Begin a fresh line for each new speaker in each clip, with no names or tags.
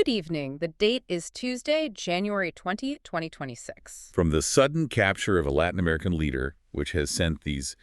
Good evening. The date is Tuesday, January 20, 2026.
From the sudden capture of a Latin American leader, which has sent these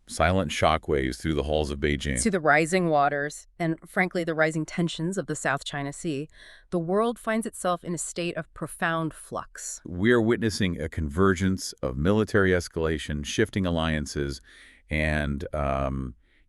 silent shockwaves through the halls of Beijing,
To the rising waters and, frankly, the rising tensions of the South China Sea, the world finds itself in a state of profound flux.
we are witnessing a convergence of military escalation, shifting alliances, and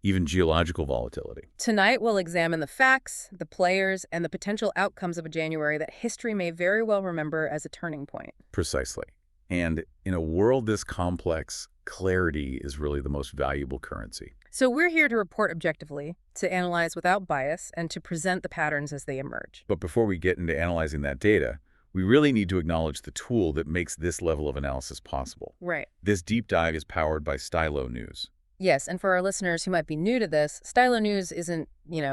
even geological volatility.
Tonight, we'll examine the facts, the players, and the potential outcomes of a January that history may very well remember as a turning point.
Precisely. And in a world this complex, clarity is really the most valuable currency.
So we're here to report objectively, to analyze without bias, and to present the patterns as they emerge.
But before we get into analyzing that data, we really need to acknowledge the tool that makes this level of analysis possible.
Right.
This deep dive is powered by Stylo News.
Yes, and for our listeners who might be new to this, Stylo News isn't,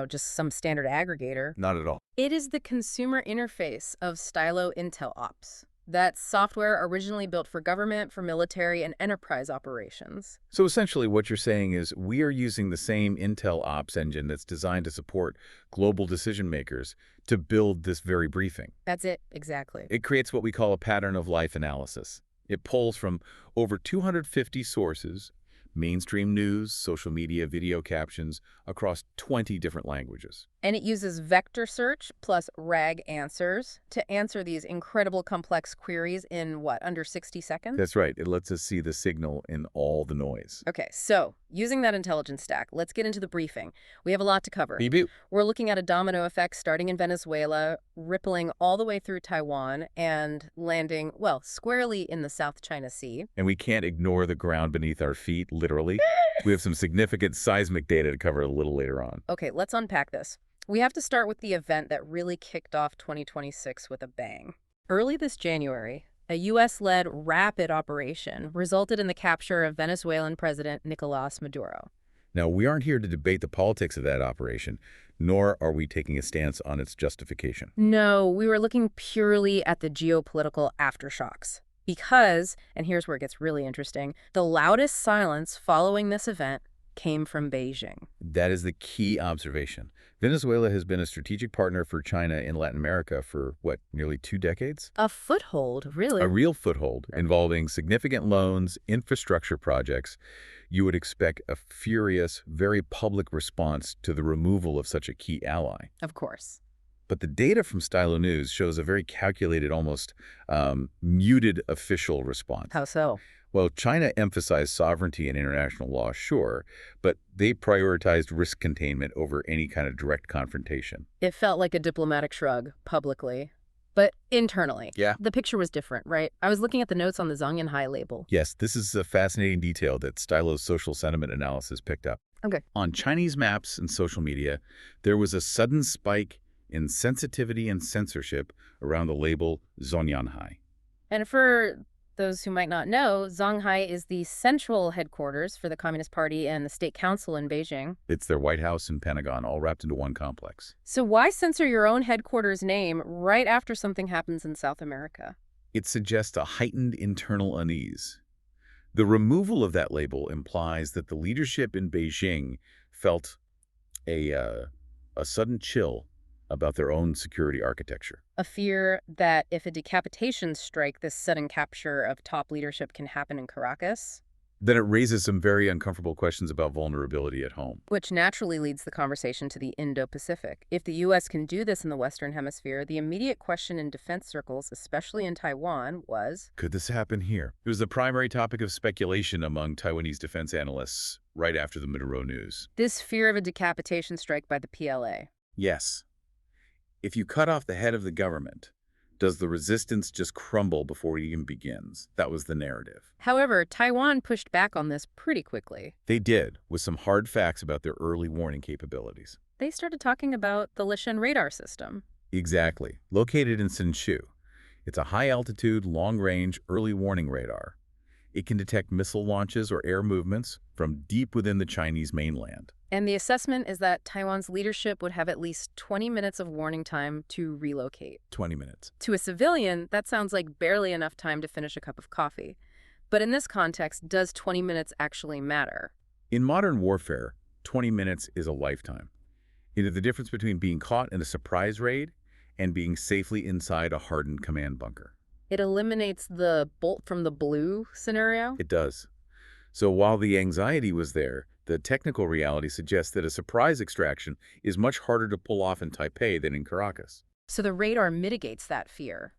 just some standard aggregator.
Not at all.
It is the consumer interface of Stylo Intel Ops. That's software originally built for government, for military, and enterprise operations.
So essentially what you're saying is we are using the same Intel Ops engine that's designed to support global decision makers to build this very briefing.
That's it, exactly.
It creates what we call a pattern of life analysis. It pulls from over 250 sources, mainstream news, social media, video captions, across 20 different languages.
And it uses vector search plus RAG answers to answer these incredible complex queries in, under 60 seconds?
That's right. It lets us see the signal in all the noise.
Okay, so using that intelligence stack, let's get into the briefing. We have a lot to cover.
Beep.
We're looking at a domino effect starting in Venezuela, rippling all the way through Taiwan, and landing, squarely in the South China Sea.
And we can't ignore the ground beneath our feet, literally. We have some significant seismic data to cover a little later on.
Okay, let's unpack this. We have to start with the event that really kicked off 2026 with a bang. Early this January, a U.S.-led rapid operation resulted in the capture of Venezuelan President Nicolás Maduro.
Now, we aren't here to debate the politics of that operation, nor are we taking a stance on its justification.
No, we were looking purely at the geopolitical aftershocks. Because, and here's where it gets really interesting, the loudest silence following this event came from Beijing.
That is the key observation. Venezuela has been a strategic partner for China in Latin America for, nearly 2 decades?
A foothold, really.
A real foothold involving significant loans, infrastructure projects. You would expect a furious, very public response to the removal of such a key ally.
Of course.
But the data from Stylo News shows a very calculated, almost muted official response.
How so?
Well, China emphasized sovereignty and international law, sure, but they prioritized risk containment over any kind of direct confrontation.
It felt like a diplomatic shrug, publicly. But internally,
Yeah.
the picture was different, right? I was looking at the notes on the Zhongyinhai label.
Yes, this is a fascinating detail that Stylo's social sentiment analysis picked up.
Okay.
On Chinese maps and social media, there was a sudden spike in sensitivity and censorship around the label Zhongyinhai.
And for those who might not know, Zhonghai is the central headquarters for the Communist Party and the State Council in Beijing.
It's their White House and Pentagon all wrapped into one complex.
So why censor your own headquarters name right after something happens in South America?
It suggests a heightened internal unease. The removal of that label implies that the leadership in Beijing felt a sudden chill about their own security architecture.
A fear that if a decapitation strike, this sudden capture of top leadership can happen in Caracas.
Then it raises some very uncomfortable questions about vulnerability at home.
Which naturally leads the conversation to the Indo-Pacific. If the U.S. can do this in the Western Hemisphere, the immediate question in defense circles, especially in Taiwan, was,
could this happen here? It was the primary topic of speculation among Taiwanese defense analysts right after the Maduro news.
this fear of a decapitation strike by the PLA.
Yes. If you cut off the head of the government, does the resistance just crumble before it even begins? That was the narrative.
However, Taiwan pushed back on this pretty quickly.
They did, with some hard facts about their early warning capabilities.
They started talking about the Lishan radar system.
Exactly. Located in Hsinchu. It's a high-altitude, long-range, early warning radar. It can detect missile launches or air movements from deep within the Chinese mainland.
And the assessment is that Taiwan's leadership would have at least 20 minutes of warning time to relocate.
20 minutes.
To a civilian, that sounds like barely enough time to finish a cup of coffee. But in this context, does 20 minutes actually matter?
In modern warfare, 20 minutes is a lifetime. The difference between being caught in a surprise raid and being safely inside a hardened command bunker.
It eliminates the bolt from the blue scenario?
It does. So while the anxiety was there, the technical reality suggests that a surprise extraction is much harder to pull off in Taipei than in Caracas.
So the radar mitigates that fear.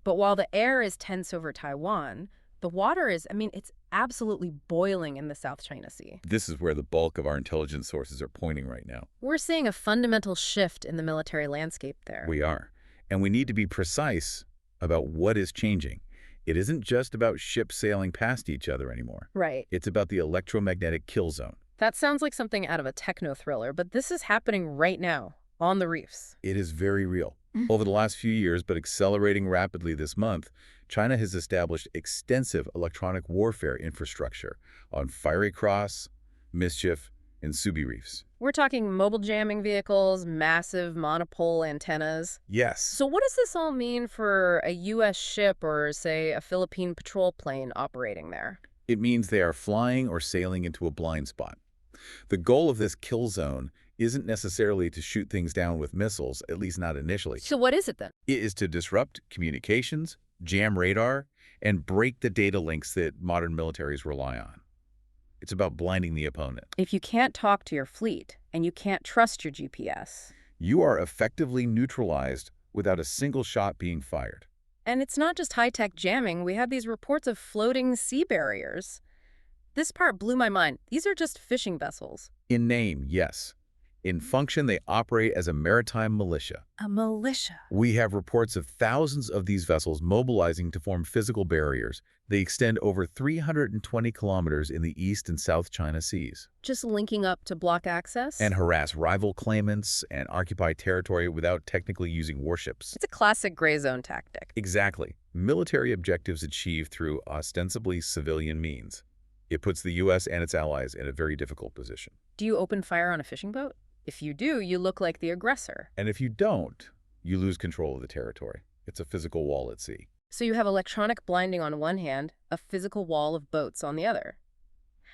But while the air is tense over Taiwan, the water is, it's absolutely boiling in the South China Sea.
This is where the bulk of our intelligence sources are pointing right now.
We're seeing a fundamental shift in the military landscape there.
We are. And we need to be precise about what is changing. It isn't just about ships sailing past each other anymore.
Right.
It's about the electromagnetic kill zone.
That sounds like something out of a techno thriller, but this is happening right now, on the reefs.
It is very real. Over the last few years, but accelerating rapidly this month, China has established extensive electronic warfare infrastructure on Fiery Cross, Mischief, and Subi reefs.
We're talking mobile jamming vehicles, massive monopole antennas.
Yes.
So what does this all mean for a U.S. ship or, say, a Philippine patrol plane operating there?
It means they are flying or sailing into a blind spot. The goal of this kill zone isn't necessarily to shoot things down with missiles, at least not initially.
So what is it then?
It is to disrupt communications, jam radar, and break the data links that modern militaries rely on. It's about blinding the opponent.
If you can't talk to your fleet and you can't trust your GPS.
You are effectively neutralized without a single shot being fired.
And it's not just high-tech jamming. We have these reports of floating sea barriers. This part blew my mind. These are just fishing vessels.
In name, yes. In function, they operate as a maritime militia.
A militia?
We have reports of thousands of these vessels mobilizing to form physical barriers. They extend over 320 kilometers in the East and South China Seas.
Just linking up to block access?
And harass rival claimants and occupy territory without technically using warships.
It's a classic gray zone tactic.
Exactly. Military objectives achieved through ostensibly civilian means. It puts the U.S. and its allies in a very difficult position.
Do you open fire on a fishing boat? If you do, you look like the aggressor.
And if you don't, you lose control of the territory. It's a physical wall at sea.
So you have electronic blinding on one hand, a physical wall of boats on the other.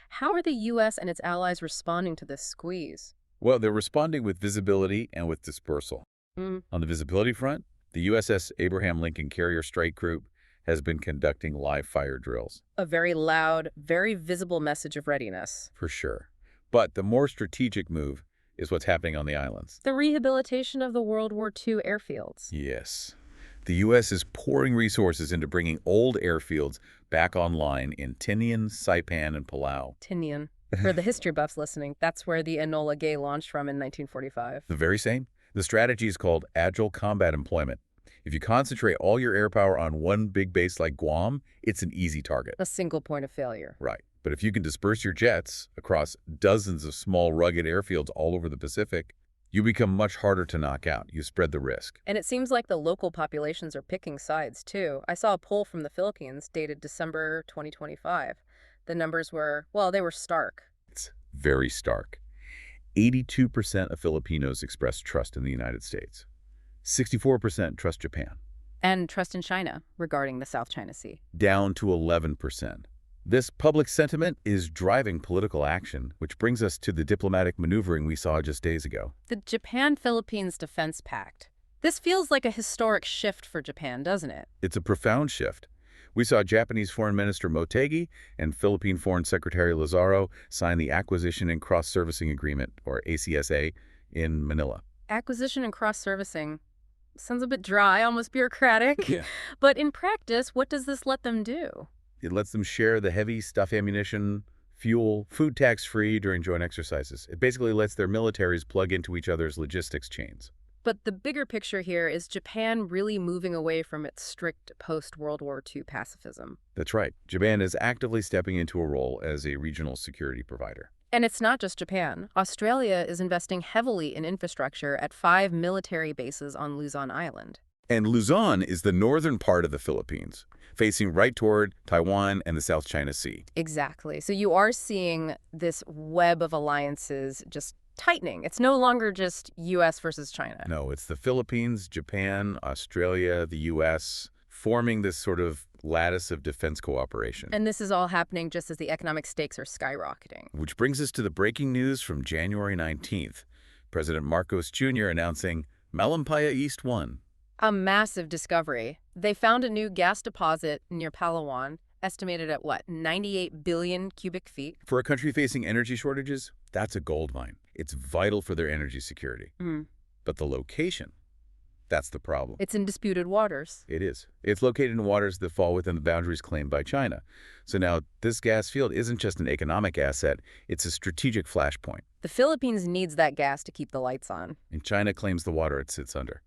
How are the U.S. and its allies responding to this squeeze?
Well, they're responding with visibility and with dispersal. On the visibility front, the USS Abraham Lincoln Carrier Strike Group has been conducting live fire drills.
A very loud, very visible message of readiness.
For sure. But the more strategic move is what's happening on the islands.
The rehabilitation of the World War II airfields.
Yes. The U.S. is pouring resources into bringing old airfields back online in Tinian, Saipan, and Palau.
Tinian. For the history buffs listening, that's where the Enola Gay launched from in 1945.
The very same. The strategy is called agile combat employment. If you concentrate all your air power on one big base like Guam, it's an easy target.
A single point of failure.
Right. But if you can disperse your jets across dozens of small, rugged airfields all over the Pacific, you become much harder to knock out. You spread the risk.
And it seems like the local populations are picking sides, too. I saw a poll from the Philippines dated December 2025. The numbers were, well, they were stark.
It's very stark. 82% of Filipinos express trust in the United States. 64% trust Japan.
And trust in China regarding the South China Sea.
Down to 11%. This public sentiment is driving political action, which brings us to the diplomatic maneuvering we saw just days ago.
The Japan-Philippines Defense Pact. This feels like a historic shift for Japan, doesn't it?
It's a profound shift. We saw Japanese Foreign Minister Motegi and Philippine Foreign Secretary Lazaro sign the Acquisition and Cross-Servicing Agreement, or ACSA, in Manila.
Acquisition and cross-servicing sounds a bit dry, almost bureaucratic.
Yeah.
But in practice, what does this let them do?
It lets them share the heavy stuff ammunition, fuel, food tax-free during joint exercises. It basically lets their militaries plug into each other's logistics chains.
But the bigger picture here is Japan really moving away from its strict post-World War II pacifism.
That's right. Japan is actively stepping into a role as a regional security provider.
And it's not just Japan. Australia is investing heavily in infrastructure at 5 military bases on Luzon Island.
And Luzon is the northern part of the Philippines, facing right toward Taiwan and the South China Sea.
Exactly. So you are seeing this web of alliances just tightening. It's no longer just U.S. versus China.
No, it's the Philippines, Japan, Australia, the U.S., forming this sort of lattice of defense cooperation.
And this is all happening just as the economic stakes are skyrocketing.
Which brings us to the breaking news from January 19th. President Marcos Jr. announcing Malampaya East 1.
A massive discovery. They found a new gas deposit near Palawan, estimated at what, 98 billion cubic feet?
For a country facing energy shortages, that's a gold mine. It's vital for their energy security.
Mm.
But the location, that's the problem.
It's in disputed waters.
It is. It's located in waters that fall within the boundaries claimed by China. So now, this gas field isn't just an economic asset, it's a strategic flashpoint.
The Philippines needs that gas to keep the lights on.
And China claims the water it sits under.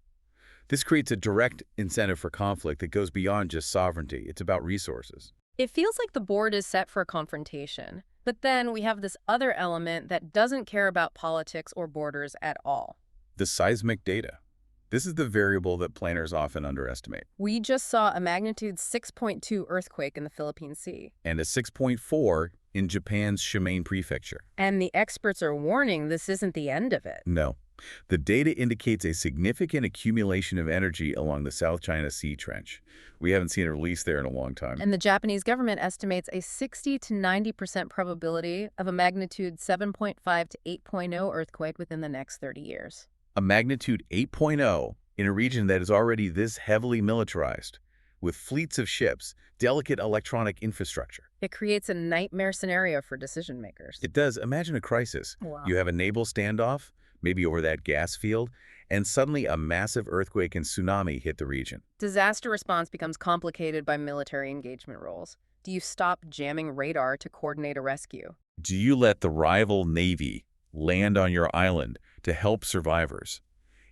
This creates a direct incentive for conflict that goes beyond just sovereignty. It's about resources.
It feels like the board is set for a confrontation. But then we have this other element that doesn't care about politics or borders at all.
The seismic data. This is the variable that planners often underestimate.
We just saw a magnitude 6.2 earthquake in the Philippine Sea.
And a 6.4 in Japan's Shimane Prefecture.
And the experts are warning this isn't the end of it.
No. The data indicates a significant accumulation of energy along the South China Sea Trench. We haven't seen a release there in a long time.
And the Japanese government estimates a 60 to 90% probability of a magnitude 7.5 to 8.0 earthquake within the next 30 years.
A magnitude 8.0 in a region that is already this heavily militarized, with fleets of ships, delicate electronic infrastructure.
It creates a nightmare scenario for decision makers.
It does. Imagine a crisis.
Wow.
You have a naval standoff, maybe over that gas field, and suddenly a massive earthquake and tsunami hit the region.
Disaster response becomes complicated by military engagement roles. Do you stop jamming radar to coordinate a rescue?
Do you let the rival navy land on your island to help survivors?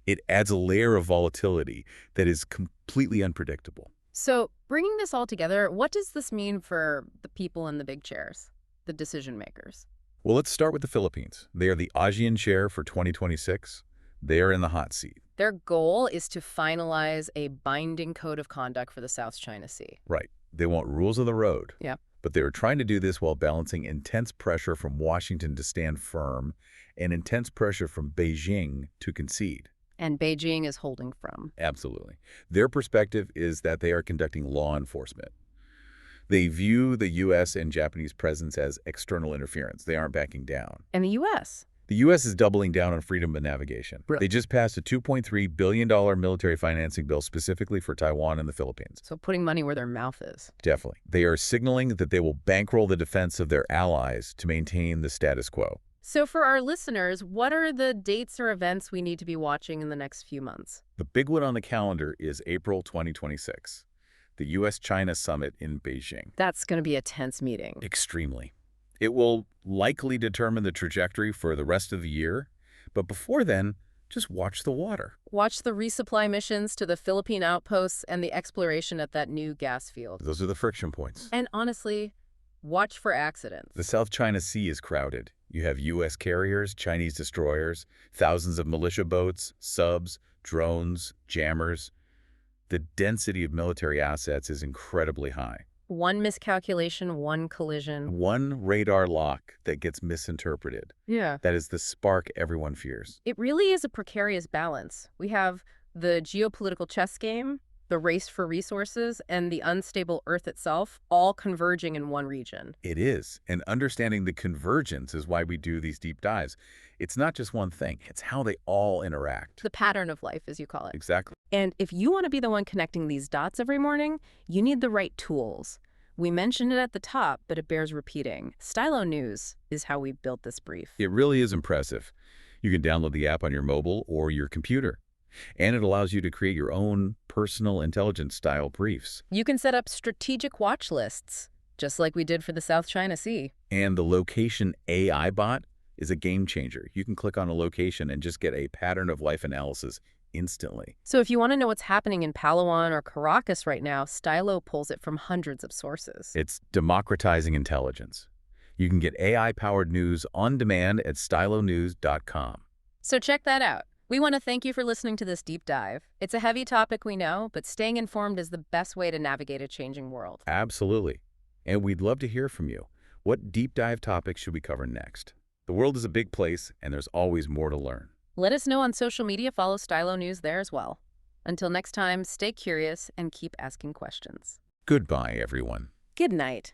It adds a layer of volatility that is completely unpredictable.
So, bringing this all together, what does this mean for the people in the big chairs, the decision makers?
Well, let's start with the Philippines. They are the ASEAN chair for 2026. They are in the hot seat.
Their goal is to finalize a binding code of conduct for the South China Sea.
Right. They want rules of the road.
Yeah.
But they are trying to do this while balancing intense pressure from Washington to stand firm and intense pressure from Beijing to concede.
And Beijing is holding from.
Absolutely. Their perspective is that they are conducting law enforcement. They view the U.S. and Japanese presence as external interference. They aren't backing down.
And the U.S.?
The U.S. is doubling down on freedom of navigation.
Really?
They just passed a $2.3 billion military financing bill specifically for Taiwan and the Philippines.
So putting money where their mouth is.
Definitely. They are signaling that they will bankroll the defense of their allies to maintain the status quo.
So for our listeners, what are the dates or events we need to be watching in the next few months?
The big one on the calendar is April 2026, the U.S.-China summit in Beijing.
That's going to be a tense meeting.
Extremely. It will likely determine the trajectory for the rest of the year, but before then, just watch the water.
Watch the resupply missions to the Philippine outposts and the exploration at that new gas field.
Those are the friction points.
And honestly, watch for accidents.
The South China Sea is crowded. You have U.S. carriers, Chinese destroyers, thousands of militia boats, subs, drones, jammers. The density of military assets is incredibly high.
One miscalculation, one collision.
One radar lock that gets misinterpreted.
Yeah.
That is the spark everyone fears.
It really is a precarious balance. We have the geopolitical chess game, the race for resources, and the unstable Earth itself, all converging in one region.
It is. And understanding the convergence is why we do these deep dives. It's not just one thing. It's how they all interact.
The pattern of life, as you call it.
Exactly.
And if you want to be the one connecting these dots every morning, you need the right tools. We mentioned it at the top, but it bears repeating. Stylo News is how we built this brief.
It really is impressive. You can download the app on your mobile or your computer. And it allows you to create your own personal intelligence style briefs.
You can set up strategic watch lists, just like we did for the South China Sea.
And the location AI bot is a game changer. You can click on a location and just get a pattern of life analysis instantly.
So if you want to know what's happening in Palawan or Caracas right now, Stylo pulls it from hundreds of sources.
It's democratizing intelligence. You can get AI-powered news on demand at stylonews.com.
So check that out. We want to thank you for listening to this deep dive. It's a heavy topic, we know, but staying informed is the best way to navigate a changing world.
Absolutely. And we'd love to hear from you. What deep dive topics should we cover next? The world is a big place, and there's always more to learn.
Let us know on social media. Follow Stylo News there as well. Until next time, stay curious and keep asking questions.
Goodbye, everyone.
Good night.